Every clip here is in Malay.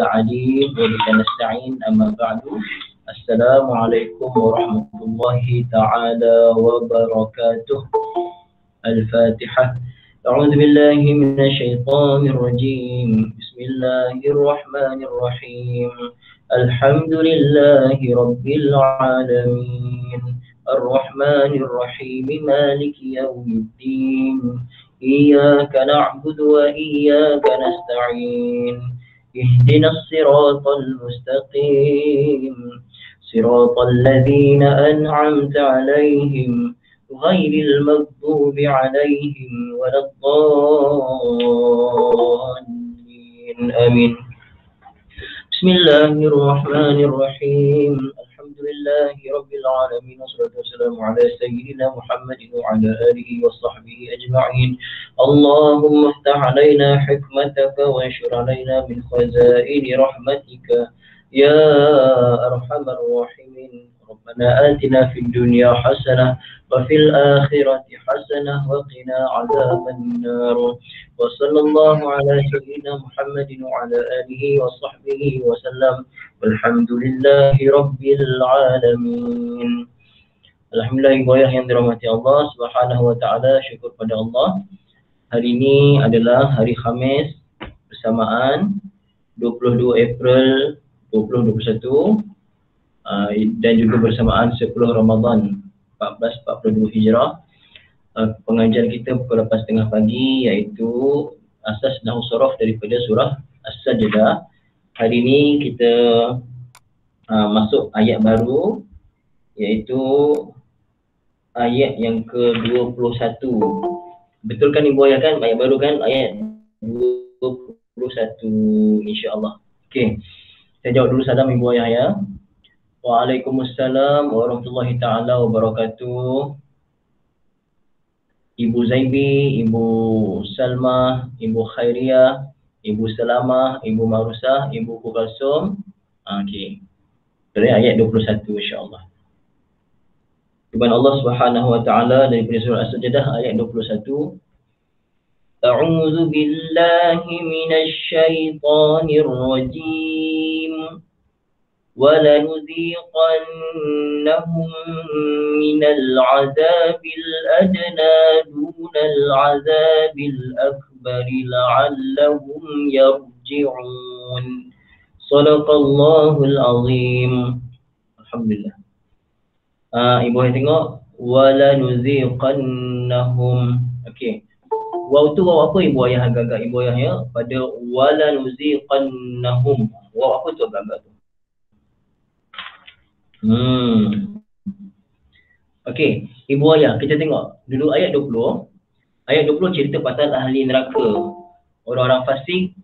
عليم وبك نستعين أما بعد السلام عليكم ورحمة الله تعالى وبركاته. الفاتحة. أعوذ بالله من الشيطان الرجيم. بسم الله الرحمن الرحيم. الحمد لله رب العالمين الرحمن الرحيم مالك يوم الدين إياك نعبد وإياك نستعين اهدنا الصراط المستقيم صراط الذين أنعمت عليهم غير المغضوب عليهم ولا الضالين آمين. بسم الله الرحمن الرحيم. الحمد لله رب العالمين والصلاة والسلام على سيدنا محمد وعلى آله وصحبه أجمعين. اللهم افتح علينا حكمتك وانشر علينا من خزائن رحمتك يا أرحم الراحمين. ربنا آتنا في الدنيا حسنة وفي الآخرة حسنة وقنا عذاب النار. وصلى الله على سيدنا محمد وعلى آله وصحبه وسلم والحمد لله رب العالمين. Alhamdulillah ibadah yang dirahmati Allah Subhanahu wa taala, syukur pada Allah. Hari ini adalah hari Khamis bersamaan 22 April 2021 dan juga bersamaan 10 Ramadan 1442 Hijrah. Pengajian kita pukul 8.30 pagi iaitu asas nahwu sorof daripada surah As-Sajdah. Hari ini kita masuk ayat baru iaitu ayat yang ke-21. Betul kan Ibu Ayah kan? Ayat baru kan? Ayat 21 insya-Allah. Okey. Saya jawab dulu salam Ibu Ayah ya. Waalaikumsalam warahmatullahi taala wabarakatuh. Ibu Zaibi, Ibu Salma, Ibu Khairiyah, Ibu Salamah, Ibu Marusah, Ibu Kulsum. Okey. Dari ayat 21 insya-Allah. Firman Allah Subhanahu wa taala dari surah As-Sajdah ayat 21. A'udzu billahi minasy syaithanir rajim. وَلَنُذِيقَنَّهُمْ مِنَ الْعَذَابِ الْأَدْنَى دُونَ الْعَذَابِ الْأَكْبَرِ لَعَلَّهُمْ يَرْجِعُونَ. صدق الله العظيم. Alhamdulillah. Ibu Ayah tengok وَلَنُذِيقَنَّهُمْ. Okey. Waw tu waw apa Ibu Ayah agak-agak Ibu Ayah ya? Pada وَلَنُذِيقَنَّهُمْ. Waw apa tu agak-agak tu? Okey, Ibu Ayah, kita tengok dulu ayat 20. Ayat 20 cerita pasal ahli neraka. Orang-orang fasik,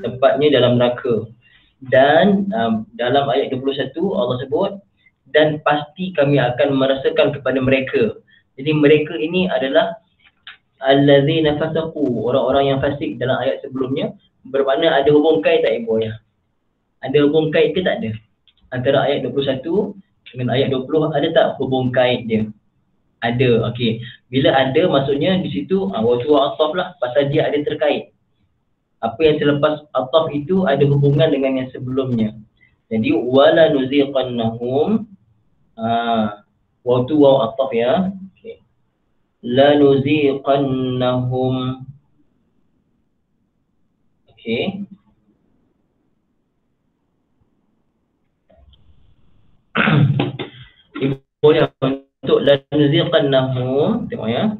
tempatnya dalam neraka. Dan dalam ayat 21 Allah sebut dan pasti kami akan merasakan kepada mereka. Jadi mereka ini adalah allazina fasaqu, orang-orang yang fasik dalam ayat sebelumnya. Bermakna ada hubung kait tak Ibu Ayah? Ada hubung kait ke tak ada? Antara ayat 21 dengan ayat 20 ada tak hubung kait dia? Ada. Okey. Bila ada maksudnya di situ waktu ataf lah, pasal dia ada terkait. Apa yang selepas ataf itu ada hubungan dengan yang sebelumnya. Jadi wala nuziqannahum waktu waw ataf ya. Okey. La nuziqannahum. Okey. Ibu ya, untuk lanuziqannahum, tengok ya.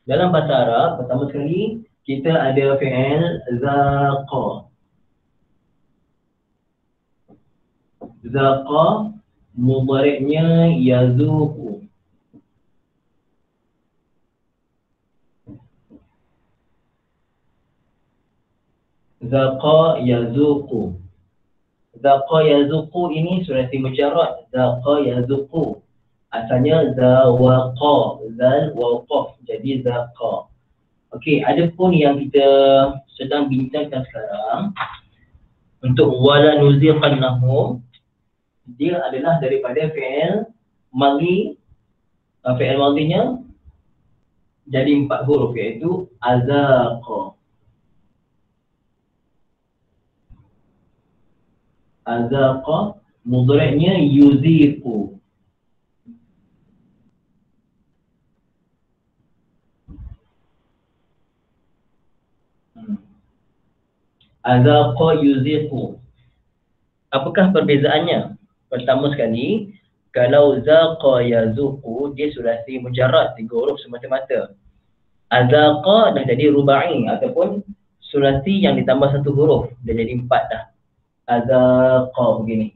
Dalam bahasa Arab, pertama sekali kita ada fi'il zaqa. Zaqa mudhari'nya yazuqu. Zaqa yazuqu. Zaqa yazuqu ini sulasi mujarrad. Zaqa yazuqu. Asalnya zawaqa, zal waqaf. Jadi zaqa. Okey, ada pun yang kita sedang bincangkan sekarang untuk wala nuziqannahum, dia adalah daripada fi'il madhi. Fi'il madhinya jadi 4 huruf, iaitu azaqa. Azaqa mudhari'nya yuziqu. Azaqa yuziqu. Apakah perbezaannya? Pertama sekali, kalau zaqa yazuqu, dia sulasi mujarrad, 3 huruf semata-mata. Azaqa dah jadi rubai ataupun sulasi yang ditambah 1 huruf, dah jadi 4 dah. Azaqa begini.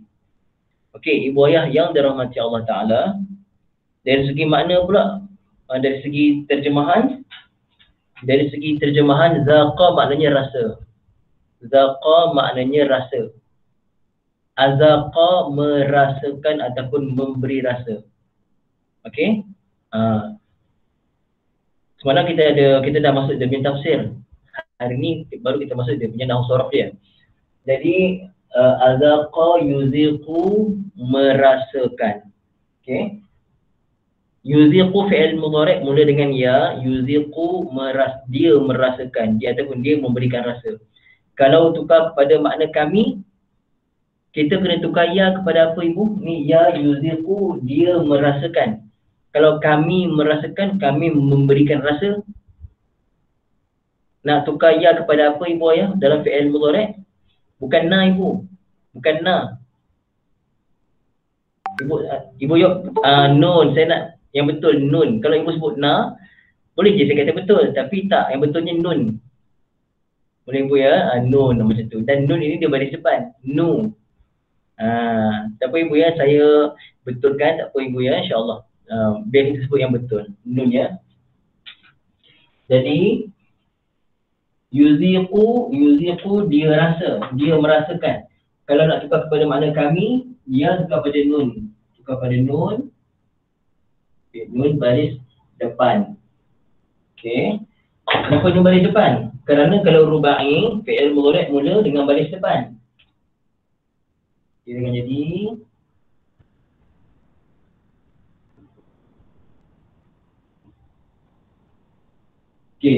Okey, ibu ayah yang dirahmati Allah Ta'ala, dari segi makna pula, dari segi terjemahan, zaqa maknanya rasa. Zaqa maknanya rasa. Azaqa merasakan ataupun memberi rasa. Okey? Semalam kita dah masuk dia punya tafsir. Hari ni baru kita masuk dia punya nahwu sorof dia. Jadi azaqa yuziqu merasakan. Okey? Yuziqu fi'il mudhari' mula dengan ya, yuziqu dia merasakan, dia ataupun dia memberikan rasa. Kalau tukar kepada makna kami, kita kena tukar ya kepada apa ibu? Ni ya yuziqu, dia merasakan. Kalau kami merasakan, kami memberikan rasa. Nak tukar ya kepada apa ibu ayah dalam fi'il mudhari'? Bukan na ibu. Bukan na. Ibu yuk nun, saya nak yang betul nun. Kalau ibu sebut na, boleh je saya kata betul, tapi tak, yang betulnya nun. Boleh ibu ya? Nun macam tu. Dan nun ini dia baris depan. Nu. Tak apa ibu ya, saya betulkan, tak apa ibu ya, insyaAllah. Biar kita sebut yang betul, nun ya. Jadi yuziqu dia rasa, dia merasakan. Kalau nak tukar kepada makna kami, dia tukar pada nun. Tukar pada nun. Okay, nun baris depan. Okey. Kenapa nun baris depan? Kerana kalau rubai, fi'il mudhari' mula dengan baris depan. Dia akan jadi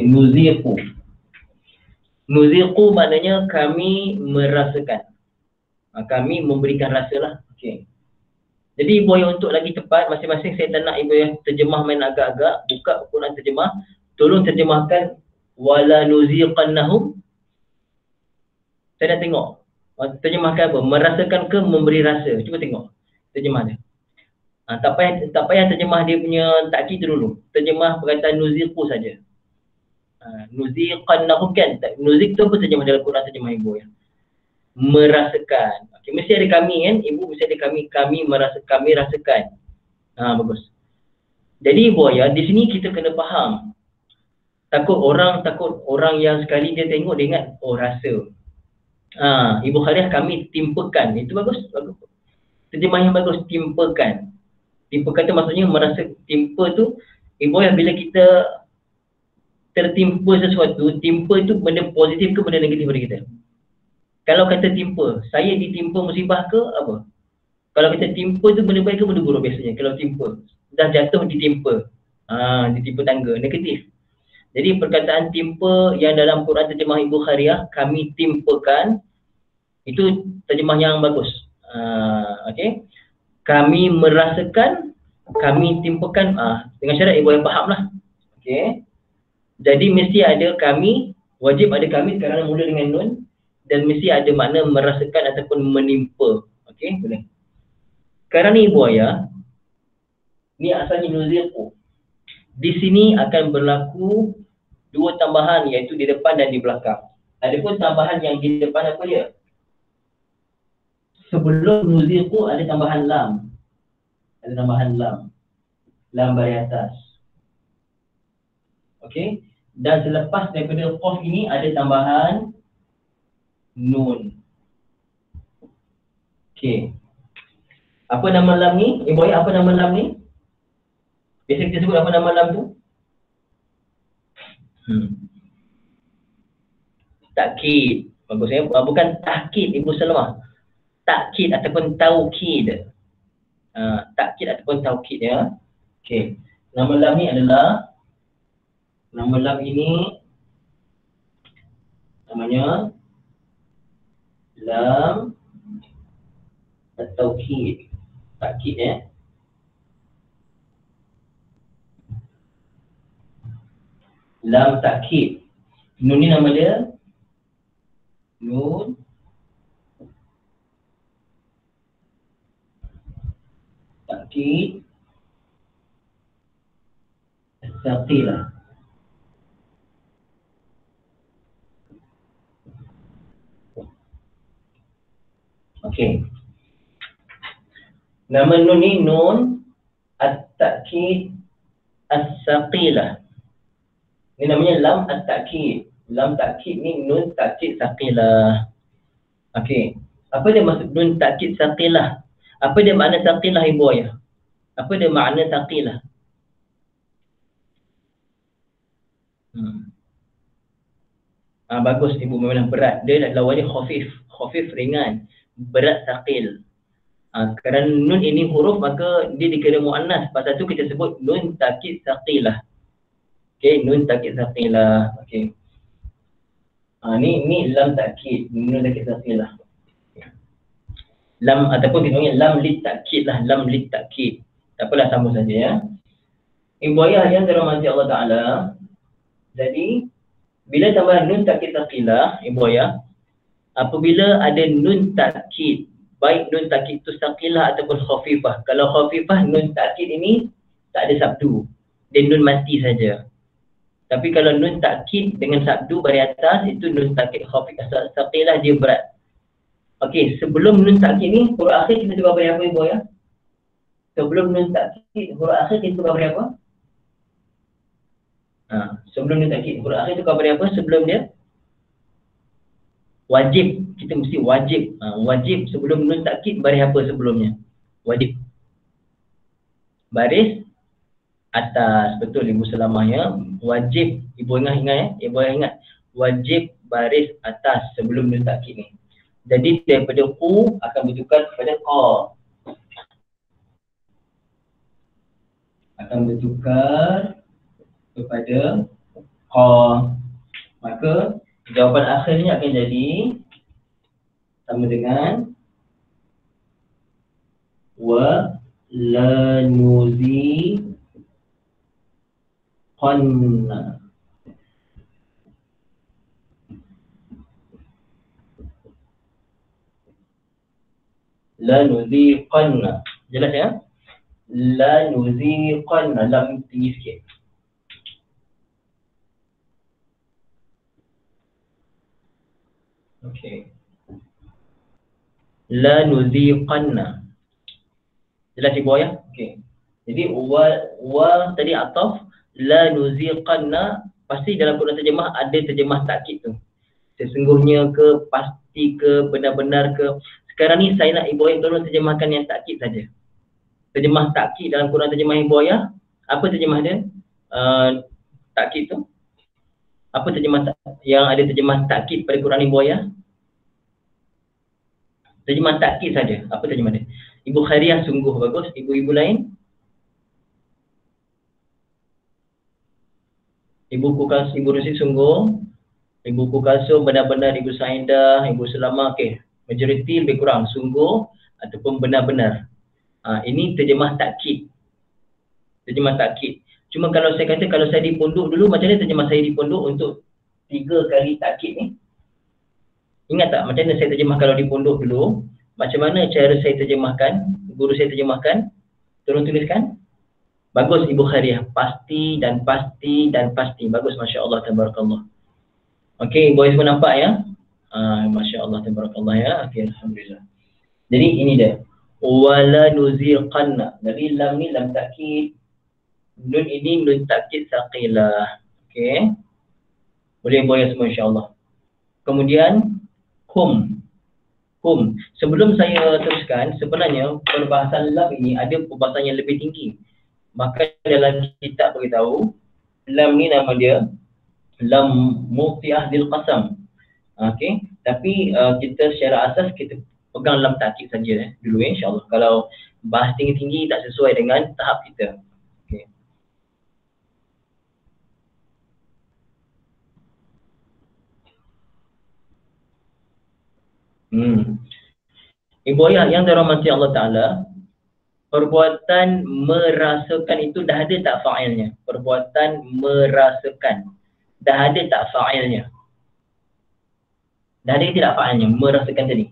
nuziqu. Nuziqu maknanya kami merasakan. Kami memberikan rasa lah. Okey. Jadi ibu ayah untuk lagi tepat, masing-masing saya tak nak ibu ayah terjemah main agak-agak, buka Quran terjemah, tolong terjemahkan wala nuziqannahum. Saya nak tengok. Terjemahkan apa? Merasakan ke memberi rasa? Cuba tengok terjemah dia. Tak payah terjemah dia punya takkid dulu. Terjemah perkataan nuziqu saja. Nuziqannahum kan? Nuziq tu apa terjemah dalam Quran terjemah ibu ya? Merasakan. Okay, mesti ada kami kan? Ibu mesti ada kami rasakan. Bagus. Jadi ibu ayah, di sini kita kena faham. Takut orang yang sekali dia tengok dia ingat rasa. Ibu Khariah kami timpakan. Itu bagus. Terjemah yang bagus, timpakan. Timpakan tu maksudnya merasa timpa tu, ibu ayah bila kita tertimpa sesuatu, timpa tu benda positif ke benda negatif pada kita? Kalau kata timpa, saya ditimpa musibah ke apa? Kalau kita timpa tu benda baik ke benda buruk biasanya? Kalau timpa, dah jatuh ditimpa. Ditimpa tangga, negatif. Jadi perkataan timpa yang dalam Quran terjemah Ibu Khariah, kami timpakan, itu terjemah yang bagus. Okey. Kami merasakan, kami timpakan, dengan syarat ibu yang faham lah. Okey. Jadi mesti ada kami, wajib ada kami sekarang mula dengan nun, dan mesti ada makna merasakan ataupun menimpa. Okey, boleh. Sekarang ni ibu ayah, ni asalnya nuziqu. Di sini akan berlaku 2 tambahan, iaitu di depan dan di belakang. Adapun tambahan yang di depan apa dia? Sebelum nuziqu ada tambahan lam. Ada tambahan lam. Lam baris atas. Okey. Dan selepas daripada qaf ini ada tambahan nun. Okey. Apa nama lam ni? Ibu ayah, apa nama lam ni? Biasa kita sebut apa nama lam tu? Takkid. Bagus ya. Bukan tahkid Ibu Salamah. Takkid ataupun taukid. Takkid ataupun taukid ya. Okey. Nama lam ni adalah Nama lam ini namanya lam at-taukid. Takkid ya. Lam takkid. Nun ni nama dia nun takkid as-saqilah. Okey. Nama nun ni nun at-takkid as-saqilah. Ini namanya lam at-takkid. Lam takkid ni nun takkid saqilah. Okey. Apa dia maksud nun takkid saqilah? Apa dia makna saqilah ibu ayah? Apa dia makna saqilah? Bagus ibu, memang berat. Dia adalah wajah khafif. Khafif ringan. Berat saqil. Kerana nun ini huruf maka dia dikira muannas. Pasal tu kita sebut nun takkid saqilah. Okey, nun takkid saqilah. Okey. Ni lam takkid, nun takkid saqilah. Lam ataupun kita panggil lam lit takkid lah, lam lit takkid. Tak apalah, sama saja ya. Ibu ayah yang dirahmati Allah Taala. Jadi bila tambah nun takkid saqilah, ibu ayah, apabila ada nun takkid, baik nun takkid itu saqilah ataupun khafifah. Kalau khafifah, nun takkid ini tak ada sabdu. Dia nun mati saja. Tapi kalau nun takkid dengan sabdu bari atas, itu nun takkid khafifah saqilah, dia berat. Okey, sebelum nun takkid ni huruf akhir kita tukar beri apa ibu ya? Sebelum nun takkid huruf akhir kita tukar beri apa? Sebelum nun takkid huruf akhir tukar beri apa sebelum dia? Wajib. Kita mesti wajib. Wajib sebelum nun takkid beri apa sebelumnya? Wajib. Baris atas. Betul ibu Salamah ya. Wajib. Ibu ingat ya. Ibu ingat. Wajib baris atas sebelum nun takkid ni. Jadi daripada ku akan bertukar kepada qa. Akan bertukar kepada qa. Maka jawapan akhirnya akan jadi sama dengan wa la nuzi qanna. La nuziqanna. Jelas ya? La nuziqanna. Lam tinggi sikit. Okey. La nuziqanna. Jelas ibu ya? Okey. Jadi wa tadi ataf, la nuziqanna, pasti dalam Quran terjemah ada terjemah takkid tu. Sesungguhnya ke, pasti ke, benar-benar ke. Sekarang ni saya nak ibu ayah tolong terjemahkan yang takkid saja. Terjemah takkid dalam Quran terjemah ibu ayah. Apa terjemah dia? Takkid tu. Apa terjemah yang ada terjemah takkid pada Quran ibu ayah? Terjemah takkid saja. Apa terjemah dia? Ibu Khairiyah sungguh bagus. Ibu-ibu lain? Ibu Kukas, Ibu Rusi sungguh. Ibu Kukaso benar-benar, Ibu Saindah, Ibu Selama, okey. Majoriti lebih kurang sungguh ataupun benar-benar. Ini terjemah takkid. Terjemah takkid. Cuma kalau saya kata kalau saya di pondok dulu, macam mana terjemah saya di pondok untuk 3 kali takkid ni? Ingat tak macam mana saya terjemah kalau di pondok dulu? Macam mana cara saya terjemahkan? Guru saya terjemahkan? Tolong tuliskan. Bagus Ibu Khairiyah. Pasti dan pasti dan pasti. Bagus, Masya Allah, Tabarakallah. Okey, Ibu semua nampak ya? Masya Allah, Tabarakallah ya. Okey, Alhamdulillah. Jadi ini dia. Wala nuziqanna. Jadi lam ni lam takkid. Nun ini nun takkid saqilah. Okey. Boleh Ibu semua insya-Allah. Kemudian hum. Hum. Sebelum saya teruskan, sebenarnya perbahasan lam ini ada perbahasan yang lebih tinggi. Maka dalam kitab beritahu lam ni nama dia lam mufi'ah lil qasam. Okey, tapi kita secara asas kita pegang lam takkid saja dulu insya-Allah. Kalau bahas tinggi-tinggi tak sesuai dengan tahap kita. Okey. Ibu ayah yang dirahmati Allah Ta'ala, perbuatan merasakan itu dah ada tak fa'ilnya? Perbuatan merasakan, dah ada tak fa'ilnya? Dah ada tidak fa'ilnya, merasakan tadi?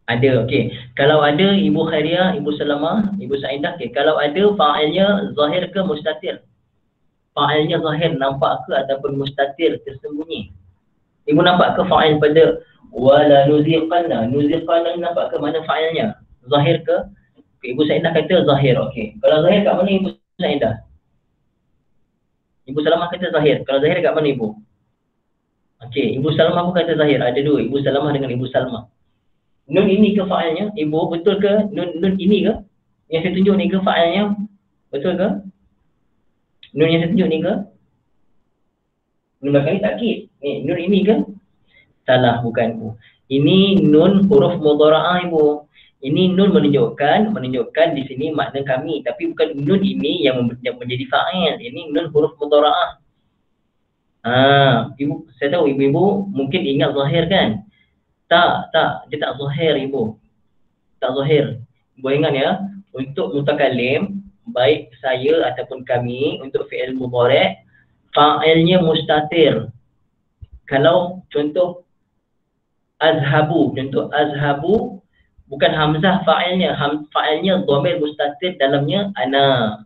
Ada, okey. Kalau ada Ibu Khairiyah, Ibu Salamah, Ibu Saidah, okey. Kalau ada fa'ilnya zahir ke mustatir? Fa'ilnya zahir nampak ke ataupun mustatir tersembunyi? Ibu nampak ke fa'il pada wala nuziqanna? Nuziqanna nampak ke mana fa'ilnya? Zahir ke? Okay, Ibu Saidah kata zahir, okey. Kalau zahir kat mana Ibu Saidah? Ibu Salamah kata zahir. Kalau zahir kat mana Ibu? Okey, Ibu Salamah pun kata zahir. Ada dua, Ibu Salamah dengan Ibu Salmah. Nun ini ke fa'ilnya? Ibu, betul ke? Nun ini ke? Yang saya tunjuk ni ke fa'ilnya? Betul ke? Nun yang saya tunjuk ni ke? Nun belakang ni takkid. Nun ini ke? Salah, bukan Ibu. Ini nun huruf mudhara'ah Ibu. Ini nun menunjukkan di sini makna kami. Tapi bukan nun ini yang menjadi fa'il. Ini nun huruf mudhara'ah. Ibu, saya tahu ibu-ibu mungkin ingat zahir kan? Tak, dia tak zahir Ibu. Tak zahir. Ibu ingat ya, untuk mutakalim, baik saya ataupun kami, untuk fi'il mudhari', fa'ilnya mustatir. Kalau contoh azhabu, bukan hamzah fa'ilnya, fa'ilnya dhamir mustatir, dalamnya ana.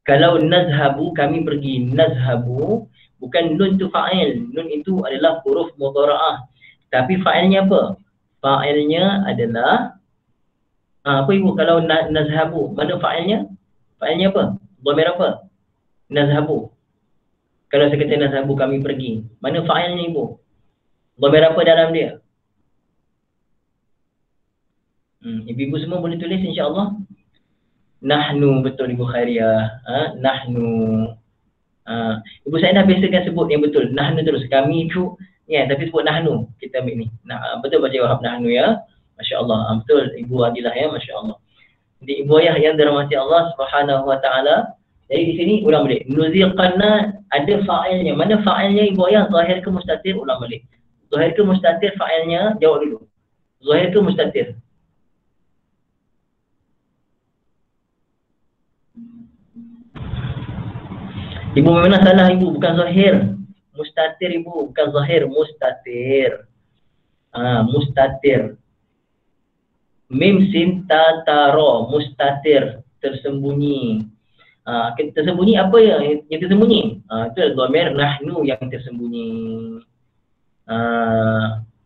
Kalau nazhabu, kami pergi, nazhabu, bukan nun tu fa'il, nun itu adalah huruf mudhara'ah. Tapi fa'ilnya apa? Fa'ilnya adalah apa Ibu? Kalau nazhabu, mana fa'ilnya? Fa'ilnya apa? Dhamir apa? Nazhabu. Kalau saya kata nazhabu, kami pergi, mana fa'ilnya Ibu? Dhamir apa dalam dia? Ibu-ibu semua boleh tulis insya-Allah. Nahnu, betul Ibu Khairiyah. Nahnu. Ibu saya dah biasakan sebut yang betul. Nahnu terus. Kami tu, ya, tapi sebut nahnu. Kita ambil ni. Betul baca jawab nahnu ya. Masya Allah. Betul Ibu Adilah ya. Masya Allah. Jadi Ibu ayah yang dirahmati Allah Subhanahu Wa Taala. Jadi di sini ulang balik. Nuziqanna ada fa'ilnya. Mana fa'ilnya Ibu ayah? Zahir ke mustatir? Ulang balik. Zahir ke mustatir fa'ilnya? Jawab dulu. Zahir ke mustatir? Ibu memang salah Ibu, bukan zahir. Mustatir Ibu, bukan zahir, mustatir. Mustatir. Mim sin ta ta ra, mustatir, tersembunyi. Tersembunyi apa yang tersembunyi? Itu dhamir nahnu yang tersembunyi.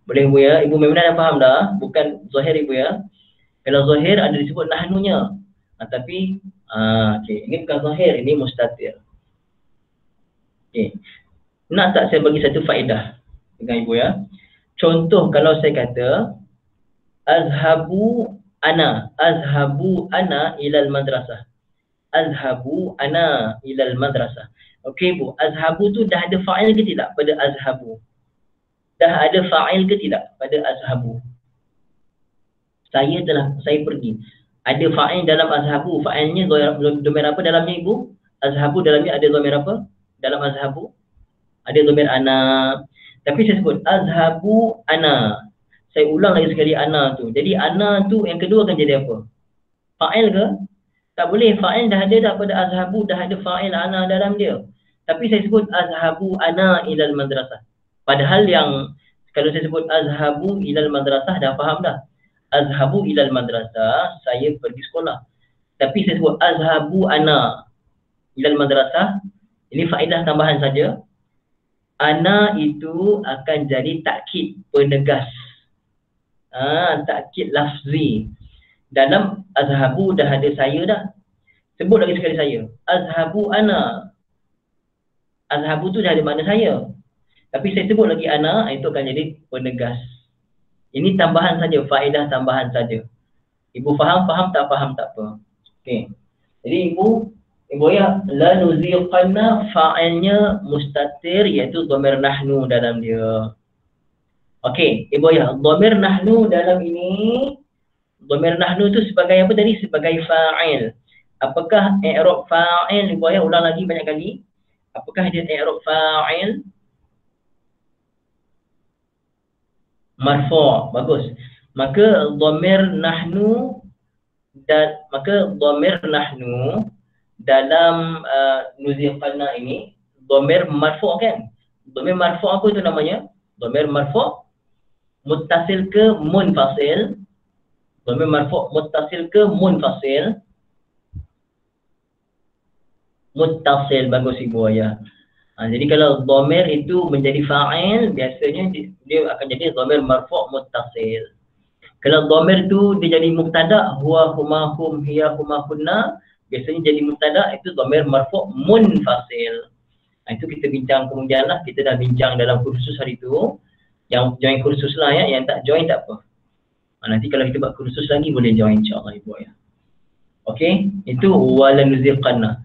Boleh Ibu ya? Ibu memang dah faham dah, bukan zahir Ibu ya. Kalau zahir ada disebut nahnunya. Tapi okey, ini bukan zahir, ini mustatir. Okay. Nak tak saya bagi satu faedah dengan Ibu ya. Contoh kalau saya kata azhabu ana ilal madrasah. Azhabu ana ilal madrasah. Okey Bu, azhabu tu dah ada fa'il ke tidak pada azhabu? Dah ada fa'il ke tidak pada azhabu? Saya pergi. Ada fa'il dalam azhabu. Fa'ilnya dhamir apa dalamnya Ibu? Azhabu dalamnya ada dhamir apa? Dalam azhabu ada dhamir ana. Tapi saya sebut azhabu ana. Saya ulang lagi sekali ana tu. Jadi ana tu yang kedua akan jadi apa? Fa'il ke? Tak boleh. Fa'il dah ada dah pada azhabu, dah ada fa'il ana dalam dia. Tapi saya sebut azhabu ana ilal madrasah. Padahal yang kalau saya sebut azhabu ilal madrasah, dah faham dah. Azhabu ilal madrasah, saya pergi sekolah. Tapi saya sebut azhabu ana ilal madrasah, ini faedah tambahan saja. Ana itu akan jadi takkid, penegas. Takkid lafzi. Dalam azhabu dah ada saya dah. Sebut lagi sekali saya. Azhabu ana. Azhabu tu dah ada makna saya. Tapi saya sebut lagi ana, itu akan jadi penegas. Ini tambahan saja, faedah tambahan saja. Ibu faham tak faham tak apa. Okey. Jadi Ibu ya, la nuziqanna fa'ilnya mustatir, iaitu dhamir nahnu dalam dia. Okey, Ibu ya, dhamir nahnu dalam ini, dhamir nahnu tu sebagai apa tadi? Sebagai fa'il. Apakah i'rab fa'il? Ibu ya, ulang lagi banyak kali. Apakah dia i'rab fa'il? marfu', bagus. Maka dhamir nahnu dalam nuziqanna ini dhamir marfu' kan? Dhamir marfu' apa itu namanya? Dhamir marfu' muttasil ke munfasil? Dhamir marfu' muttasil ke munfasil? Muttasil, bagus Ibu Ayah. Jadi kalau dhamir itu menjadi fa'il, biasanya dia akan jadi dhamir marfu' muttasil. Kalau dhamir tu dia jadi mubtada, huwa, huma, hum, hiya, huma, kunna, biasanya jadi mubtada, itu dhamir marfu' munfasil. Itu kita bincang kemudian lah, kita dah bincang dalam kursus hari tu. Yang join kursus lah ya, yang tak join tak apa. Nanti kalau kita buat kursus lagi boleh join insya-Allah Ibu ya. Okey, itu wala nuziqanna.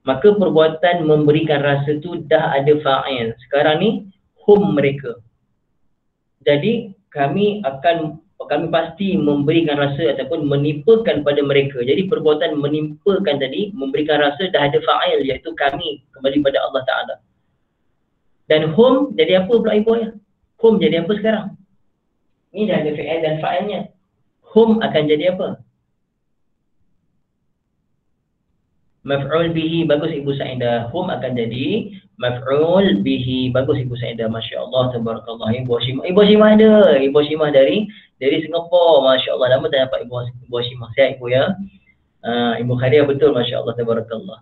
Maka perbuatan memberikan rasa tu dah ada fa'il. Sekarang ni hum mereka. Jadi kami pasti memberikan rasa ataupun menimpakan pada mereka. Jadi perbuatan menimpakan tadi, memberikan rasa dah ada fa'il, iaitu kami, kembali pada Allah Ta'ala. Dan hum jadi apa pula Ibu ya? Hum jadi apa sekarang? Ini dah ada fi'il dan fa'ilnya. Hum akan jadi apa? Maf'ul bihi, bagus Ibu Saidah. Hum akan jadi maf'ul bihi, bagus Ibu Saidah. Masya Allah, tabarakallah. Ibu Hashimah ada. Ibu Hashimah dari Singapura. Masya Allah, lama tak dapat Ibu Hashimah. Sihat Ibu ya. Ibu Khairiyah betul, Masya Allah, tabarakallah.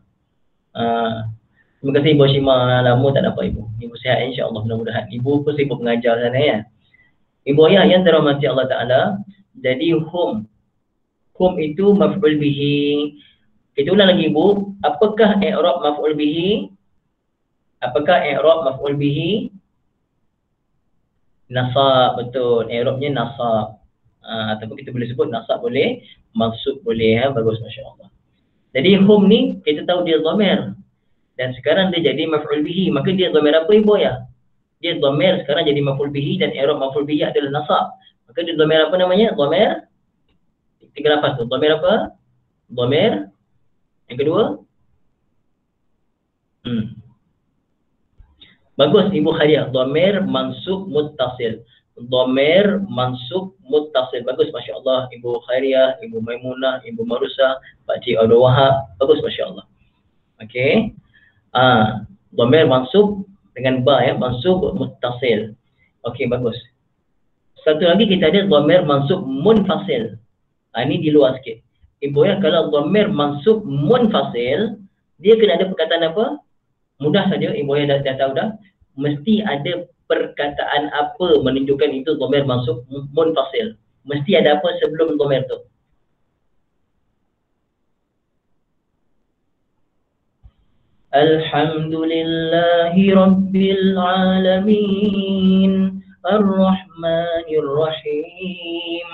Terima kasih Ibu Hashimah. Lama tak dapat Ibu. Ibu sihat insya Allah, mudah-mudahan. Ibu pun sibuk mengajar sana ya. Ibu ayah yang dirahmati Allah Ta'ala. Jadi hum itu maf'ul bihi. Kita ulang lagi Ibu, apakah i'rab maf'ul bihi? Apakah i'rab maf'ul bihi? Nasab, betul. I'rabnya nasab. Ataupun kita boleh sebut nasab boleh, mansub boleh ya. Bagus, masya-Allah. Jadi hum ni kita tahu dia dhamir. Dan sekarang dia jadi maf'ul bihi. Maka dia dhamir apa Ibu ya? Dia dhamir sekarang jadi maf'ul bihi dan i'rab maf'ul bihi adalah nasab. Maka dia dhamir apa namanya? Dhamir. Tiga lafaz tu. Dhamir apa? Dhamir. Yang kedua, bagus Ibu Khairiyah, dhamir mansub muttasil. Dhamir mansub muttasil. Bagus, Masya Allah. Ibu Khairiyah, Ibu Maimunah, Ibu Marusa, Pak Cik Abdul Wahab. Bagus, Masya Allah. Okey. Dhamir mansub dengan ba ya, mansub muttasil. Okey, bagus. Satu lagi kita ada dhamir mansub munfasil. Ini di luar sikit. Ibu ya, kalau dhamir mansub munfasil, dia kena ada perkataan apa? Mudah saja, Ibu ya dah tahu dah. Mesti ada perkataan apa menunjukkan itu dhamir mansub munfasil. Mesti ada apa sebelum dhamir tu? Alhamdulillahi Rabbil Alamin Ar-Rahmanir Rahim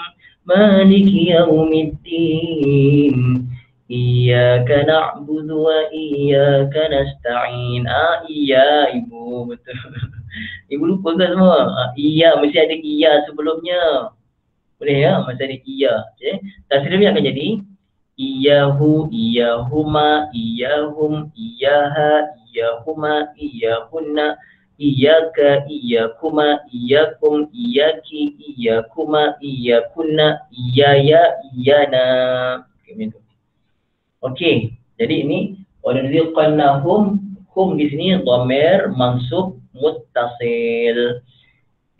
Maliki Yaumiddin Iyyaka na'budu wa iyyaka nasta'in. Iya Ibu, betul. Ibu lupa ke semua? Iya, mesti ada iya sebelumnya. Boleh ya, mesti ada iya. Okay. Tasrifnya akan jadi Iyahu, iyahuma, iyahum, iyaha, iyahuma, iyahunna, iyaka, iyakuma, iyakum, iyaki, iyakuma, iyakunna, iyaya, iyana. Okey, jadi ini wanuziqannahum, hum di sini dhamir mansub muttasil.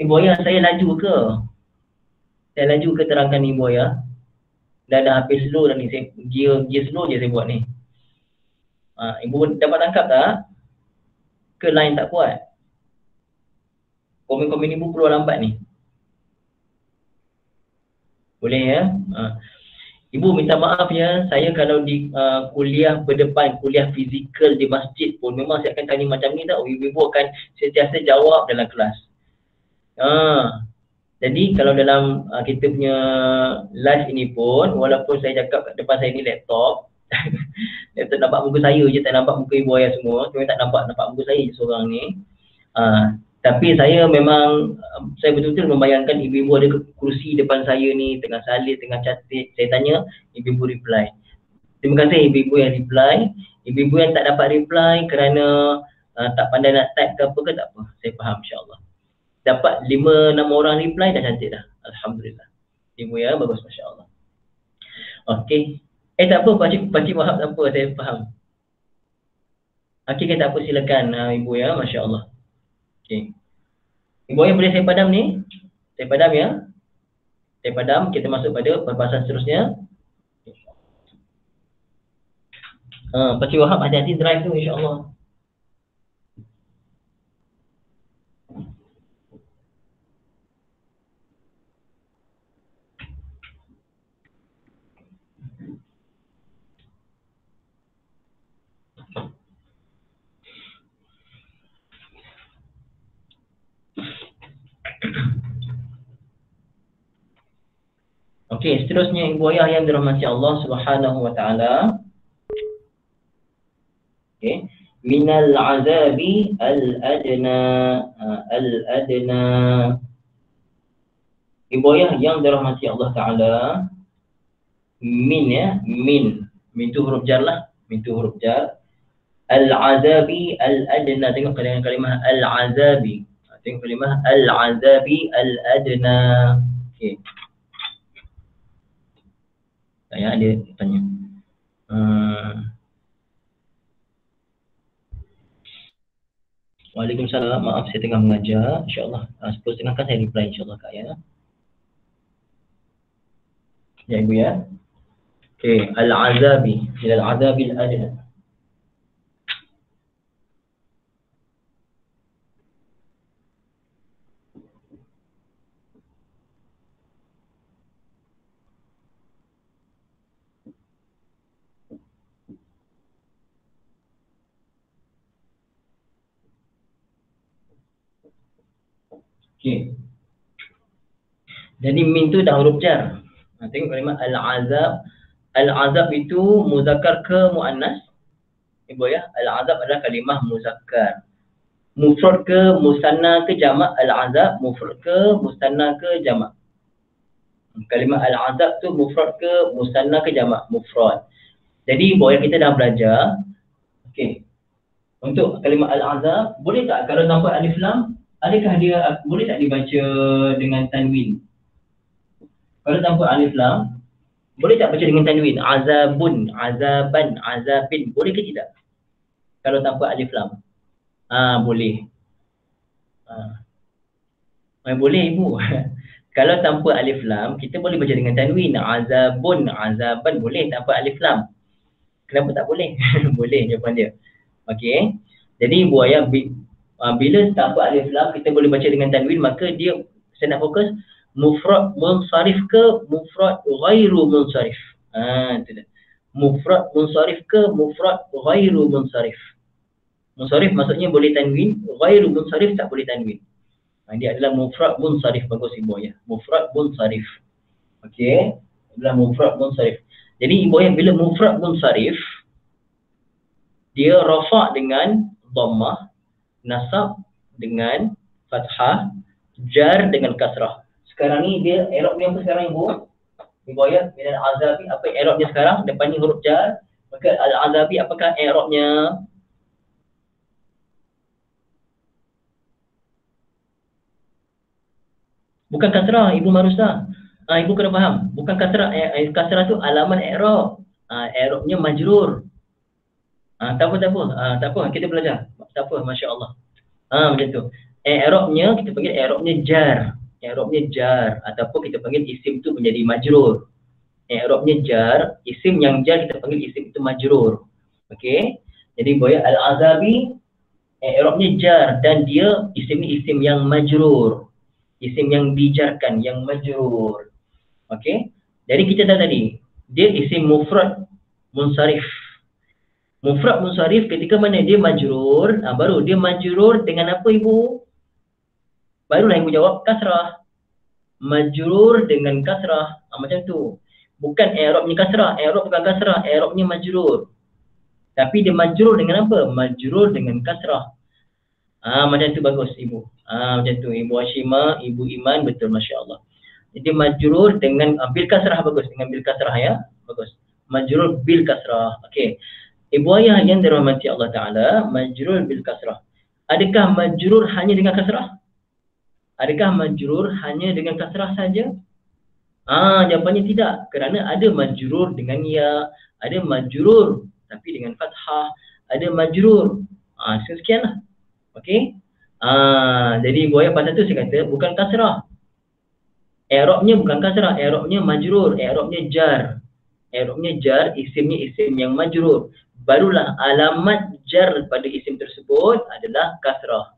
Ibu ayah, saya laju ke? Saya laju ke terangkan Ibu ayah? Dah habis slow dah ni, saya gear slow je saya buat ni. Ibu dapat tangkap tak? Ke line tak kuat? Komen-komen Ibu keluar lambat ni. Boleh ya? Ibu minta maaf ya, saya kalau di kuliah berdepan, kuliah fizikal di masjid pun memang saya akan tanya macam ni tau. Ibu akan sentiasa jawab dalam kelas. Jadi kalau dalam kita punya live ini pun, walaupun saya cakap kat depan saya ni laptop, laptop nampak muka saya je, tak nampak muka Ibu ayah semua. Cuma tak nampak muka saya je seorang ni. Tapi saya memang, saya betul-betul membayangkan ibu-ibu ada kerusi depan saya ni, tengah salin, tengah catat. Saya tanya, ibu-ibu reply. Terima kasih ibu-ibu yang reply. Ibu-ibu yang tak dapat reply kerana tak pandai nak type ke apa ke, tak apa. Saya faham insyaAllah. Dapat 5-6 orang reply dah cantik dah. Alhamdulillah. Ibu ya, bagus, Masya Allah. Okey. Tak apa, Pakcik Wahab tak apa, saya faham. Okey, tak apa, silakan Ibu ya, Masya Allah. Okey. Ibu ya, boleh saya padam ni? Saya padam ya. Saya padam, kita masuk pada perbahasan seterusnya. Pakcik Wahab, hati-hati drive tu, insyaAllah. Okey, seterusnya ibu ayah yang dirahmati Allah Subhanahu wa taala. Okey, minal azabi al-adna al-adna. Ibu ayah yang dirahmati Allah taala, min ya, min tu huruf jar lah, min tu huruf jar. Al-azabi al-adna, tengok kalimah al-azabi. Tengok kalimah al-azabi al-adna. Okey. Saya ada tanya. Waalaikumsalam. Maaf saya tengah mengajar. InsyaAllah 10.30 kan saya reply insyaAllah Kak ya. Ya Ibu ya. Okey. Al-azabi. Al-azabi al-adna. Okey. Jadi min tu dah huruf jar. Tengok kalimah al-azab. Al-azab itu muzakkar ke muannas? Ibu ya, al-azab adalah kalimah muzakkar. Mufrad ke musanna ke jamak al-azab? Mufrad ke musanna ke jamak? Kalimah al-azab tu mufrad ke musanna ke jamak? Mufrad. Jadi ibu ya, kita dah belajar. Okey. Untuk kalimah al-azab, boleh tak kalau nampak alif lam, adakah dia boleh tak dibaca dengan tanwin? Kalau tanpa alif lam, boleh tak baca dengan tanwin? Azabun, azaban, azabin. Boleh ke tidak? Kalau tanpa alif lam. Boleh. Boleh Ibu. Kalau tanpa alif lam, kita boleh baca dengan tanwin. Azabun, azaban. Boleh tanpa alif lam. Kenapa tak boleh? Boleh jawapan dia. Okey. Jadi Ibu ayah, bila tanpa alif lam, kita boleh baca dengan tanwin, maka dia, saya nak fokus, mufrad munsharif ke mufrad ghairu munsharif. Itu dia. Mufrad munsharif ke mufrad ghairu munsharif. Munsharif maksudnya boleh tanwin, ghairu munsharif tak boleh tanwin. Dia adalah mufrad munsharif. Bagus Ibu ayah. Mufrad munsharif. Okey, adalah mufrad munsharif. Jadi Ibu ayah, bila mufrad munsharif, dia rafa' dengan dhammah, nasab dengan fathah, jar dengan kasrah. Sekarang ni dia i'rab dia apa sekarang Ibu? Ibu ayah, bila al-azabi apa i'rabnya sekarang? Depan ni huruf jar. Maka al-azabi apakah i'rabnya? Bukan kasrah Ibu Marusa. Ibu kena faham. Bukan kasrah. Kasrah tu alamat i'rab. I'rabnya majrur. Tak apa. Kita belajar. Tak apa, masya-Allah. Macam tu. I'rabnya kita panggil i'rabnya jar. I'rabnya jar ataupun kita panggil isim tu menjadi majrur. I'rabnya jar, isim yang jar kita panggil isim itu majrur. Okey. Jadi boya al-azabi i'rabnya jar dan dia isim ni isim yang majrur. Isim yang dijarkan, yang majrur. Okey. Jadi kita tahu tadi, dia isim mufrad munsharif. Mufrad munsharif ketika mana dia majrur, baru dia majrur dengan apa Ibu? Barulah Ibu jawab kasrah. Majrur dengan kasrah. Macam tu. Bukan i'rabnya kasrah, i'rab bukan kasrah, i'rabnya majrur. Tapi dia majrur dengan apa? Majrur dengan kasrah. Macam tu bagus Ibu. Macam tu Ibu Hashimah, Ibu Iman, betul masya-Allah. Jadi majrur dengan bil kasrah, bagus, dengan bil kasrah ya. Bagus. Majrur bil kasrah. Okey. Ibu ayah yang dirahmati Allah Taala, majrur bil kasrah. Adakah majrur hanya dengan kasrah? Adakah majrur hanya dengan kasrah saja? Jawapannya tidak. Kerana ada majrur dengan ya, ada majrur tapi dengan fathah, ada majrur. Sekianlah. Okey. Jadi buaya pasal tu saya kata bukan kasrah. I'rabnya bukan kasrah, i'rabnya majrur, i'rabnya jar. I'rabnya jar, isimnya isim yang majrur. Barulah alamat jar pada isim tersebut adalah kasrah.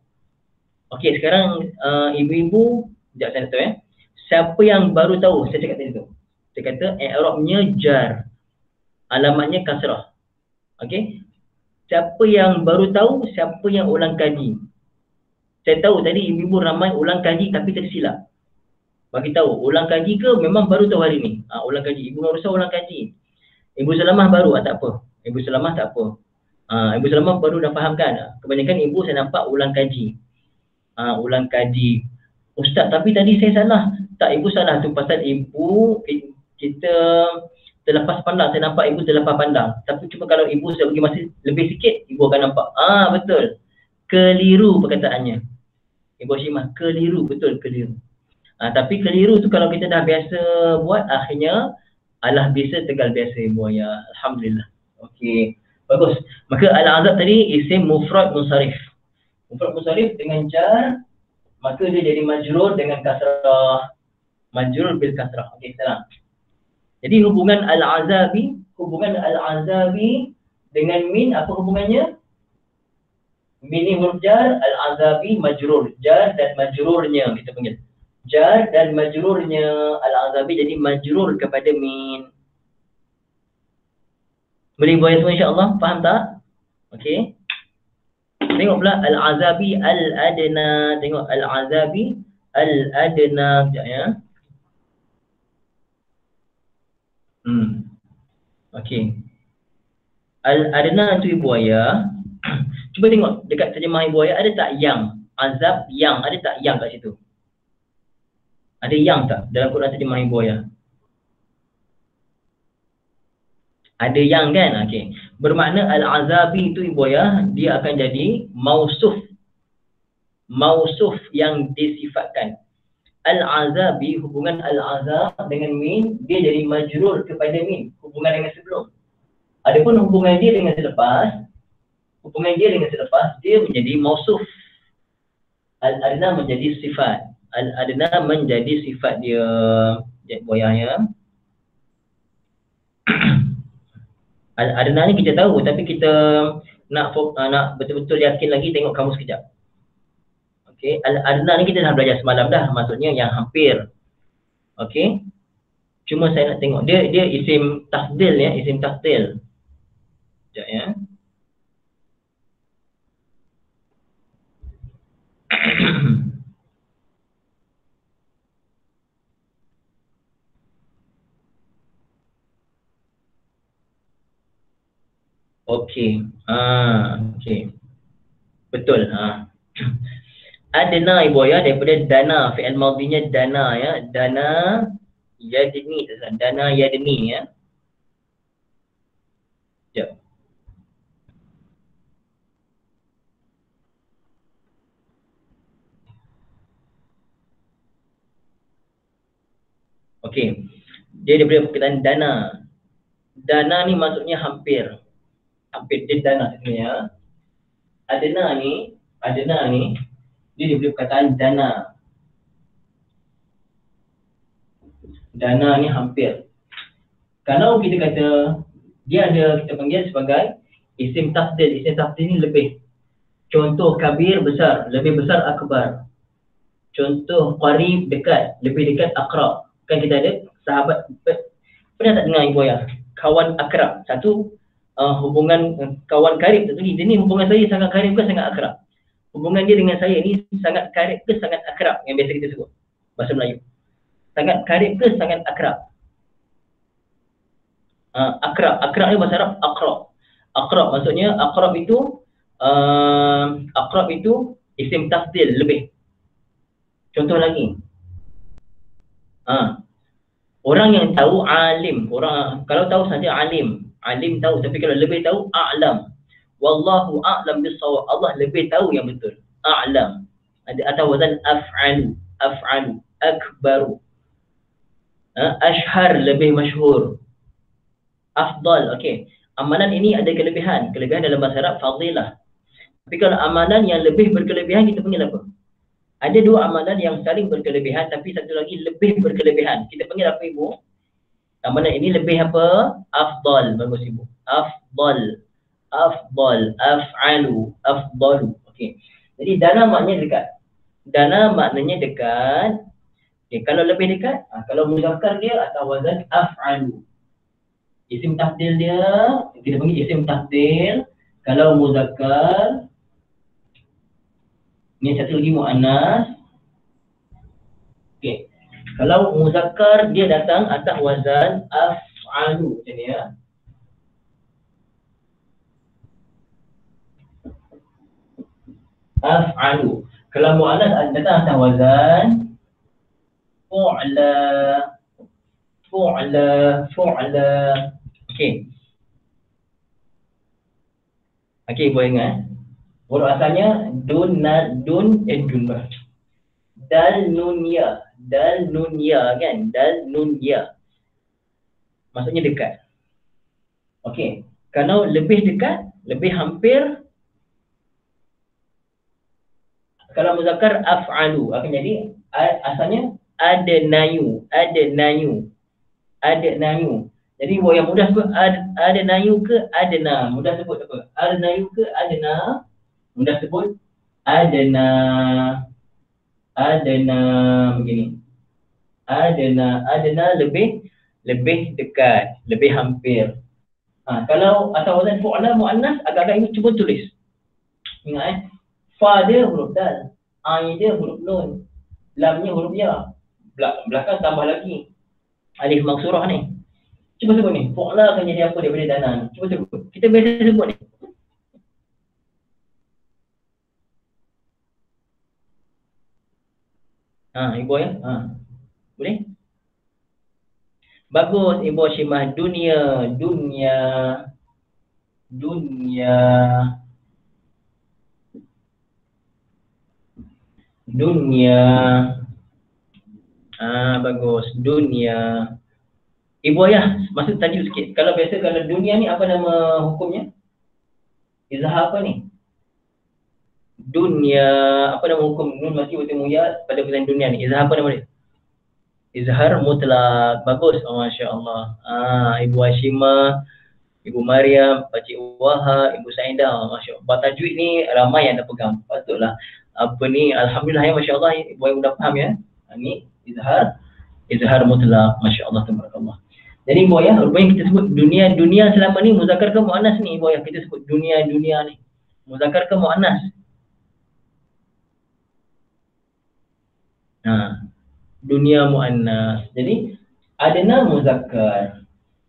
Okey, sekarang ibu-ibu, sekejap saya tahu siapa yang baru tahu? Saya cakap tadi tu. Saya kata i'rabnya jar. Alamatnya kasrah. Okey. Siapa yang baru tahu, siapa yang ulang kaji? Saya tahu tadi ibu-ibu ramai ulang kaji tapi tersilap. Bagi tahu, ulang kaji ke memang baru tahu hari ni? Ulang kaji. Ibu Marusa ulang kaji. Ibu Salamah baru, tak apa. Ibu Salamah tak apa. Ibu Salamah baru dah faham kan? Kebanyakan ibu saya nampak ulang kaji. Ulang kaji. Ustaz, tapi tadi saya salah. Tak, ibu salah tu pasal ibu, kita terlepas pandang. Saya nampak ibu terlepas pandang. Tapi cuma kalau ibu saya bagi masih lebih sikit, ibu akan nampak. Betul. Keliru perkataannya. Ibu Hashimah, keliru. Betul, keliru. Tapi keliru tu kalau kita dah biasa buat, akhirnya alah biasa tegal biasa buaya. Alhamdulillah. Okey. Bagus. Maka al-azab tadi isim mufrad munsharif. Mufrad munsharif dengan jar, maka dia jadi majrur dengan kasrah. Majrur bil kasrah. Okey, sekarang. Jadi hubungan al-azabi dengan min apa hubungannya? Min ni huruf jar, al-azabi majrur. Jar dan majrurnya kita panggil. Jar dan majrurnya al-azabi jadi majrur kepada min. Boleh buat semua insya-Allah, faham tak? Okey. Tengok pula al-azabi al-adna, tengok al-azabi al-adna sekejap ya. Okey. Al-adna tu ibu ayah. Cuba tengok dekat terjemah ibu ayah ada tak yang? Azab yang, ada tak yang kat situ? Ada yang tak dalam Quran terjemah ibu ayah? Ada yang kan? Okey. Bermakna al-azabi itu ibu ayah, dia akan jadi mausuf. Mausuf yang disifatkan. Al-azabi, hubungan al-azab dengan min, dia jadi majrur kepada min. Hubungan dengan sebelum. Adapun hubungan dia dengan selepas, dia menjadi mausuf. Al-adna menjadi sifat. Al-adna menjadi sifat dia. Ibu ayah ya. Al-adna ni kita tahu, tapi kita nak betul-betul yakin lagi, tengok kamus sekejap. Okey, al-adna ni kita dah belajar semalam dah, maksudnya yang hampir. Okey. Cuma saya nak tengok dia isim tafdil ya, isim tafdil. Sekejap ya. Okey. Okey. Betul. Adna ibu ayah daripada dana, fi'il madhinya dana ya. Dana yadni, dana yadni ya. Sekejap. Okey. Dia daripada perkataan dana. Dana ni maksudnya hampir. Hampir dia dana sebenarnya. Adna ni dia daripada perkataan dana. Dana ni hampir. Kalau kita kata dia ada, kita panggil sebagai isim tafdil. Isim tafdil ni lebih. Contoh kabir besar, lebih besar akbar. Contoh qarib dekat, lebih dekat aqrab. Kan kita ada sahabat, pernah tak dengar ibu ayah? Kawan akrab. Satu hubungan kawan karib satu ni. Dia ni hubungan saya sangat karib ke sangat akrab? Hubungan dia dengan saya ni sangat karib ke sangat akrab, yang biasa kita sebut bahasa Melayu. Sangat karib ke sangat akrab? Akrab ni bahasa Arab aqrab. Aqrab maksudnya aqrab itu isim tafdil lebih. Contoh lagi. Orang yang tahu alim, orang kalau tahu saja alim tahu, tapi kalau lebih tahu a'lam. Wallahu a'lam bis-shawab. Allah lebih tahu yang betul. A'lam. Ada atau wazan af'alu. af'alu, akbaru. Ashhar, lebih masyhur. Afdal, okey. Amalan ini ada kelebihan. Kelebihan dalam bahasa Arab fadilah. Tapi kalau amalan yang lebih berkelebihan kita panggil apa? Ada dua amalan yang saling berkelebihan tapi satu lagi lebih berkelebihan. Kita panggil apa ibu? Amalan ini lebih apa? Afdal. Bagus ibu. Afdal. Afdal. Af'alu. Afdalu. Okey. Jadi dana maknanya dekat. Dana maknanya dekat. Okay. Kalau lebih dekat, kalau muzakkar dia atau wazan af'alu. Isim tafdil dia, kita panggil isim tafdil. Kalau muzakkar, ni satu lagi muannas. Okey. Kalau muzakkar dia datang atas wazan af'alu macam ni ya. Af'alu. Kalau muannas datang atas wazan fu'la. Fu'la, fu'la. Okey. Okey, boleh ingat. Huruf asalnya dun dal nun ya kan, dal nun ya. Maksudnya dekat. Okey, kalau lebih dekat, lebih hampir, kalau muzakkar af'alu akan jadi asalnya adnayu. Jadi yang mudah sebut adnayu ke adna, mudah sebut apa? Adnayu ke adna, mudah sebut adna begini. Adna lebih dekat, lebih hampir. Kalau atau wazan fu'la muannas agak-agak ini cuba tulis. Ingat fa dia huruf dal, ai dia huruf nun, lamnya huruf ya. Belakang tambah lagi alif maksurah ni. Cuba sebut ni, fu'la akan jadi apa daripada dana ni? Cuba sebut. Kita biasa sebut ni. Ibu ya? Boleh? Bagus Ibu Hashimah. Dunia. Bagus. Dunia. Ibu Ayah, maksud tajuk sikit. Kalau biasa kalau dunia ni apa nama hukumnya? Izhar apa ni? Dunia, apa nama hukum nun mati bertemu ya pada perkataan dunia ni? Izhar apa nama dia? Izhar mutlak. Bagus. Masya Allah. Ibu Hashimah, Ibu Mariam, Pakcik Wahab, Ibu Saidah. Masya Allah. Buat tajwid ni ramai yang dah pegang. Patutlah. Apa ni? Alhamdulillah ya. Masya Allah. Ibu yang dah faham ya. Ni izhar mutlak. Masya Allah. Tabarakallah. Jadi Ibu ya, rupanya kita sebut dunia selama ni muzakkar ke muannas ni Ibu ya? Kita sebut dunia ni. Muzakkar ke muannas? Dunia muannas. Jadi adna muzakkar.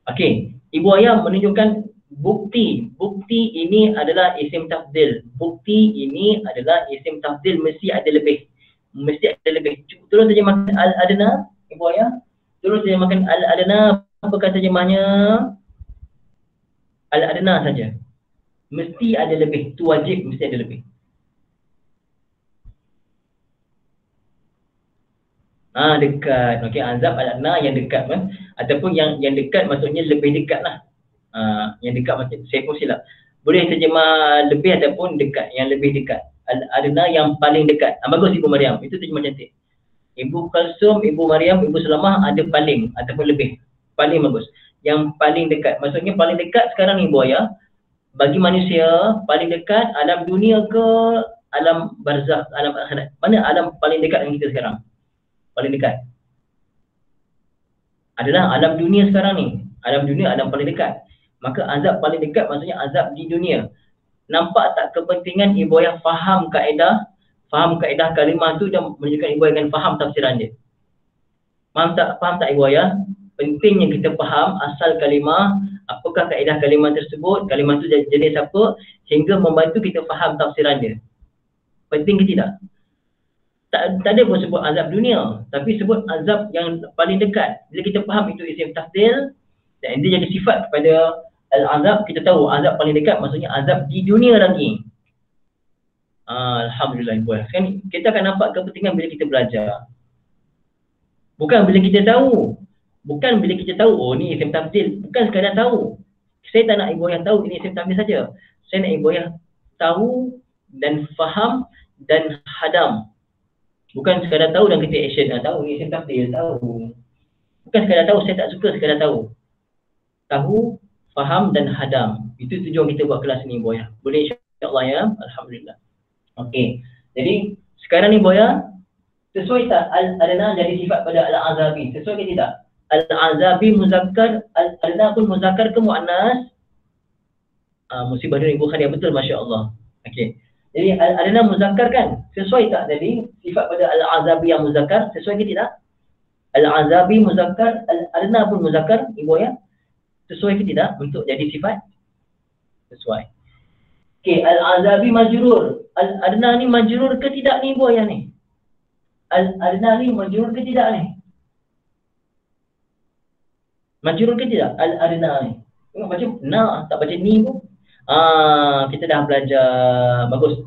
Okey, Ibu Ayah menunjukkan bukti ini adalah isim tafdil. Bukti ini adalah isim tafdil, mesti ada lebih. Terus terjemahkan al-adna Ibu Ayah. Terus terjemahkan al-adna. Apa kata terjemahnya? Al-adna saja. Mesti ada lebih. Itu wajib, mesti ada lebih. Dekat. Okey, azab al-adna yang dekat kan? Ataupun yang dekat maksudnya lebih dekat lah. Yang dekat macam saya pun silap. Boleh terjemah lebih ataupun dekat, yang lebih dekat. Al-adna yang paling dekat. Bagus Ibu Mariam. Itu terjemah cantik. Ibu Kalsum, Ibu Mariam, Ibu Salamah ada paling ataupun lebih. Paling bagus. Yang paling dekat. Maksudnya paling dekat sekarang ni Ibu Ayah. Bagi manusia, paling dekat alam dunia ke alam barzakh, alam akhirat. Mana alam paling dekat dengan kita sekarang? Paling dekat adalah alam dunia sekarang ni. Alam dunia, alam paling dekat. Maka azab paling dekat maksudnya azab di dunia. Nampak tak kepentingan Ibu Ayah faham kaedah kalimah tu dan menunjukkan Ibu Ayah dengan faham tafsiran dia. Faham tak Ibu Ayah? Pentingnya kita faham asal kalimah, apakah kaedah kalimah tersebut, kalimah tu jenis apa, sehingga membantu kita faham tafsiran dia. Penting ke tidak? Tak ada pun sebut azab dunia, tapi sebut azab yang paling dekat. Bila kita faham itu isim tafdil dan dia jadi sifat kepada al-azab, kita tahu azab paling dekat maksudnya azab di dunia lagi. Alhamdulillah Ibu. Sekarang kita akan nampak kepentingan bila kita belajar. Bukan bila kita tahu. Bukan bila kita tahu, oh ni isim tafdil. Bukan sekadar tahu. Saya tak nak ibu ayah tahu ini isim tafdil saja. Saya nak ibu ayah tahu dan faham dan hadam. Bukan sekadar tahu dan kita action. Tahu ni isim tafdil, tahu. Bukan sekadar tahu, saya tak suka sekadar tahu. Tahu, faham dan hadam. Itu tujuan kita buat kelas ni ibu ayah. Boleh insya-Allah ya? Alhamdulillah. Okey. Jadi sekarang ni ibu ayah, sesuai tak al-adna jadi sifat pada al-azabi? Sesuai ke tidak? Al-azabi muzakkar, al-adna pun muzakkar ke muannas? Musibah dunia ibu Khadia, betul, masya-Allah. Okey. Jadi al-adna muzakkar kan? Sesuai tak jadi sifat pada al-azabi yang muzakkar? Sesuai ke tidak? Al-azabi muzakkar, al-adna pun muzakkar ibu ya? Sesuai ke tidak untuk jadi sifat? Sesuai. Okey, al-azabi majrur. Al-adna ni majrur ke tidak ni ibu ya ni? Al-adna ni majrur ke tidak ni? Majrur ke tidak? Al-adna ni. Tengok baca na, tak baca ni pun. Kita dah belajar. Bagus.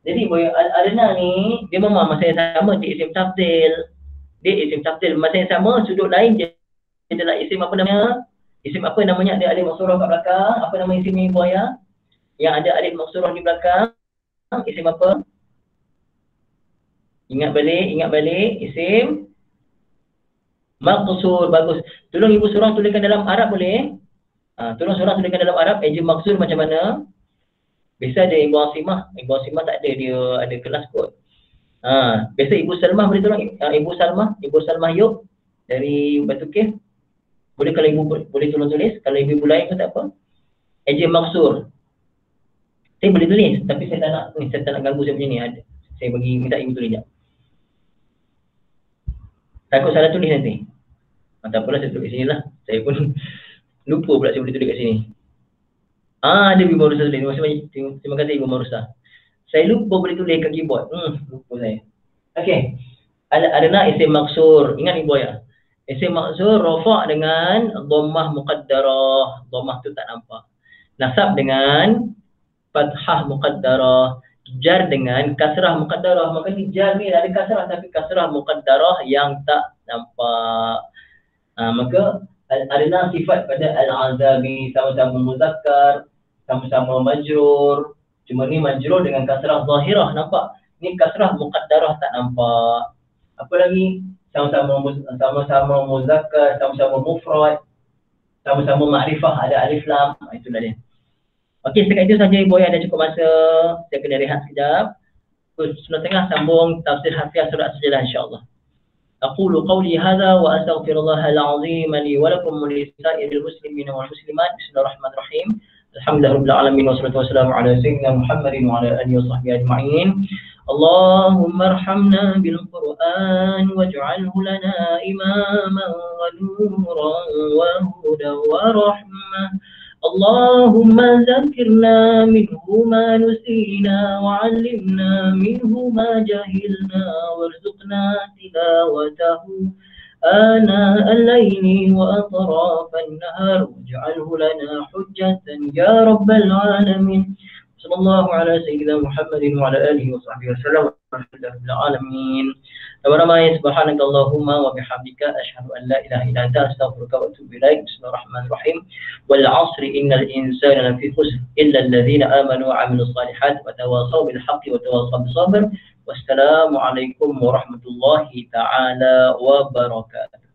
Jadi al-adna ni dia memang masa yang sama dia isim tafdil. Dia isim tafdil masa yang sama, sudut lain dia adalah isim apa namanya? Isim apa namanya? Ada alif maksurah kat belakang. Apa nama isim ni ibu ayah? Yang ada alif maksurah di belakang. Isim apa? Ingat balik isim maqsur. Bagus. Tolong ibu surah tuliskan dalam Arab boleh? Tolong surah tuliskan dalam Arab isim maqsur macam mana? Biasa ada Ibu Asimah. Ibu Asimah tak ada, dia ada kelas kot. Biasa Ibu Salmah boleh tolong? Ibu Salmah Yub dari Batu Kif. Boleh kalau ibu boleh tolong tulis. Kalau ibu lain pun tak apa. Isim maqsur. Saya boleh tulis tapi saya tak nak ganggu saya punya ni. Saya minta ibu tulis sekejap. Takut salah tulis nanti. Tak apalah, saya tulis kat sini lah. Saya pun lupa pula saya boleh tulis kat sini. Ada Ibu Marusa tulis. Terima kasih Ibu Marusa. Saya lupa boleh tulis kat keyboard. Lupa saya. Okey. Adna isim maksur. Ingat Ibu ya. Isim maksur rafa' dengan dhammah muqaddarah. Dhammah tu tak nampak. Nasab dengan fathah muqaddarah. Jar dengan kasrah muqaddarah. Maka ni jar ni ada kasrah tapi kasrah muqaddarah yang tak nampak. Maka adna sifat pada al-azabi, sama-sama muzakkar, sama-sama majrur. Cuma ni majrur dengan kasrah zahirah, nampak? Ni kasrah muqaddarah tak nampak. Apa lagi? Sama-sama muzakkar, sama-sama mufrad, sama-sama ma'rifah, ada alif lam. Itulah dia. Okey, setakat itu saja ibu ayah, ada cukup masa. Saya kena rehat sekejap. Sebelum tengah sambung tafsir Hafiyah surat Sajadah insya-Allah. Aqulu qawli hadha wa astaghfirullahal azim li wa lakum wa li sa'iril muslimin wal muslimat. Bismillahirrahmanirrahim. Alhamdulillahirabbil alamin wassalatu wassalamu ala sayyidina Muhammadin wa ala alihi washabbihi ajma'in. Allahumma arhamna bil Qur'an waj'alhu lana imaman wa nuran wa hudan wa rahmah. اللهم ذكرنا منه ما نسينا وعلمنا منه ما جهلنا وارزقنا تلاوته آناء الليل وأطراف النهار واجعله لنا حجة يا رب العالمين. صلى الله على سيدنا محمد وعلى آله وصحبه وسلم والحمد لله رب العالمين. سبحانك اللهم وبحمدك أشهد أن لا إله إلا أنت أستغفرك وأتوب إليك. بسم الله الرحمن الرحيم. والعصر إن الإنسان لفي خسر إلا الذين آمنوا وعملوا الصالحات وتواصوا بالحق وتواصوا بالصبر. والسلام عليكم ورحمة الله تعالى وبركاته.